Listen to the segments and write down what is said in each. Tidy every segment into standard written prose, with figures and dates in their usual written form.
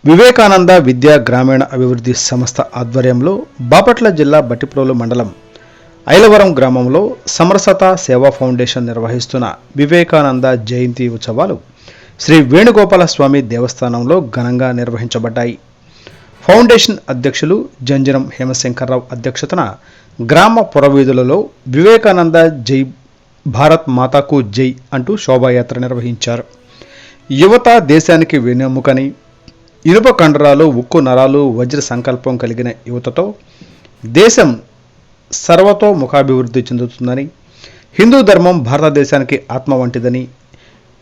వివేకానంద విద్యా గ్రామీణ అభివృద్ధి సంస్థ ఆధ్వర్యంలో బాపట్ల జిల్లా బట్టిప్రోలు మండలం ఐలవరం గ్రామంలో సమరసత సేవా ఫౌండేషన్ నిర్వహిస్తున్న వివేకానంద జయంతి ఉత్సవాలు శ్రీ వేణుగోపాల స్వామి దేవస్థానంలో ఘనంగా నిర్వహించబడ్డాయి. ఫౌండేషన్ అధ్యక్షులు జంజరం హేమశంకర్రావు అధ్యక్షతన గ్రామ పురవీధులలో వివేకానంద జై భారత్ మాతాకు జై అంటూ శోభాయాత్ర నిర్వహించారు. యువత దేశానికి వెన్నెముకని, ఇనుప కండరాలు, ఉక్కు నరాలు, వజ్ర సంకల్పం కలిగిన యువతతో దేశం సర్వతోముఖాభివృద్ధి చెందుతుందని, హిందూ ధర్మం భారతదేశానికి ఆత్మ వంటిదని,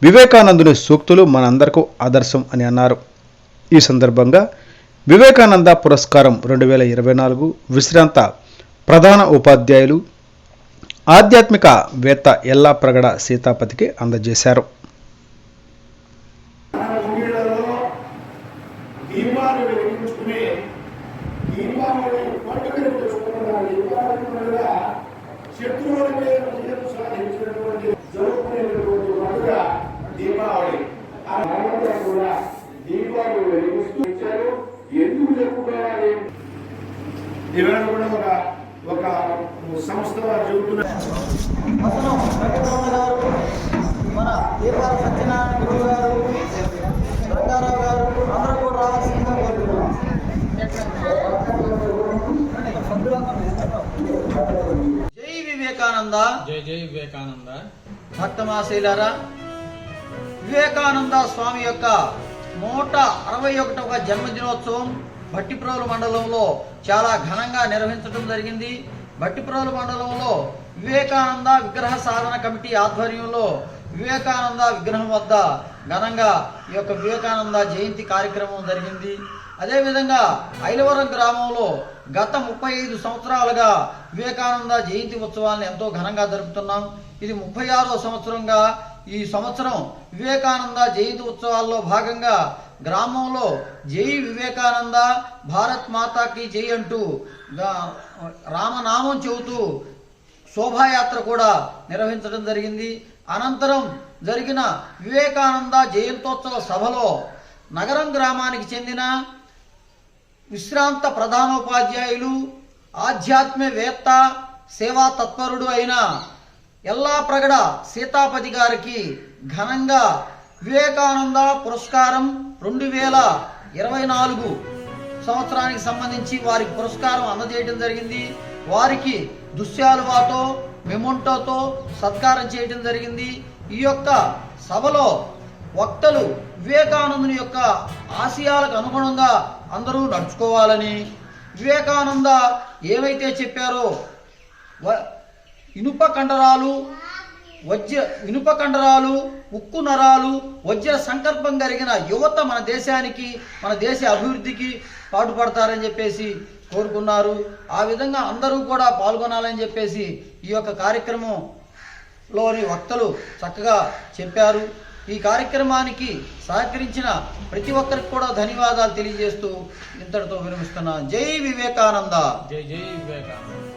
వివేకానందుని సూక్తులు మనందరికీ ఆదర్శం అని అన్నారు. ఈ సందర్భంగా వివేకానంద పురస్కారం 2024 విశ్రాంత ప్రధాన ఉపాధ్యాయులు ఆధ్యాత్మిక వేత్త ఎల్లాప్రగడ సీతాపతికి అందజేశారు. ఇవాళ కూడా ఒక సంస్థ మన దీపాల సత్యనారాయణ గురువు గారు, రంగారావు గారు అందరూ కూడా రావాల్సిందిగా కోరుతున్నాం. జై వివేకానంద, జై జై వివేకానంద. భక్తమాశీలారా, వివేకానంద స్వామి యొక్క 161వ జన్మదినోత్సవం భట్టిప్రోలు మండలంలో చాలా ఘనంగా నిర్వహించడం జరిగింది. భట్టిప్రోలు మండలంలో వివేకానంద విగ్రహ సాధన కమిటీ ఆధ్వర్యంలో వివేకానంద విగ్రహం వద్ద ఘనంగా ఈ యొక్క వివేకానంద జయంతి కార్యక్రమం జరిగింది. అదేవిధంగా ఐలవరం గ్రామంలో గత 35 సంవత్సరాలుగా వివేకానంద జయంతి ఉత్సవాలను ఎంతో ఘనంగా జరుపుతున్నాం. ఇది 36వ సంవత్సరంగా ఈ సంవత్సరం వివేకానంద జయంతి ఉత్సవాల్లో భాగంగా గ్రామంలో జై వివేకానంద భారత్ మాతాకి జై అంటూ రామనామం చెబుతూ శోభాయాత్ర కూడా నిర్వహించడం జరిగింది. అనంతరం జరిగిన వివేకానంద జయంతోత్సవ సభలో నగరం గ్రామానికి చెందిన విశ్రాంత ప్రధానోపాధ్యాయులు ఆధ్యాత్మికవేత్త సేవా తత్పరుడు అయిన ఎల్లాప్రగడ సీతాపతి గారికి ఘనంగా వివేకానంద పురస్కారం 2024 సంవత్సరానికి సంబంధించి వారికి పురస్కారం అందజేయడం జరిగింది. వారికి దుశ్శాలువాతో మెమొంటోతో సత్కారం చేయడం జరిగింది. ఈ యొక్క సభలో వక్తలు వివేకానందుని యొక్క ఆశయాలకు అనుగుణంగా అందరూ నడుచుకోవాలని, వివేకానంద ఏవైతే చెప్పారో ఇనుప కండరాలు, ఉక్కు నరాలు, వజ్ర సంకల్పం కలిగిన యువత మన దేశానికి, మన దేశ అభివృద్ధికి పాటుపడతారని చెప్పేసి కోరుకున్నారు. ఆ విధంగా అందరూ కూడా పాల్గొనాలని చెప్పేసి ఈ యొక్క కార్యక్రమంలోని వక్తలు చక్కగా చెప్పారు. ఈ కార్యక్రమానికి సహకరించిన ప్రతి ఒక్కరికి కూడా ధన్యవాదాలు తెలియజేస్తూ ఇంతటితో విరమిస్తున్నాను. జై వివేకానంద. జై జై వివేకానంద.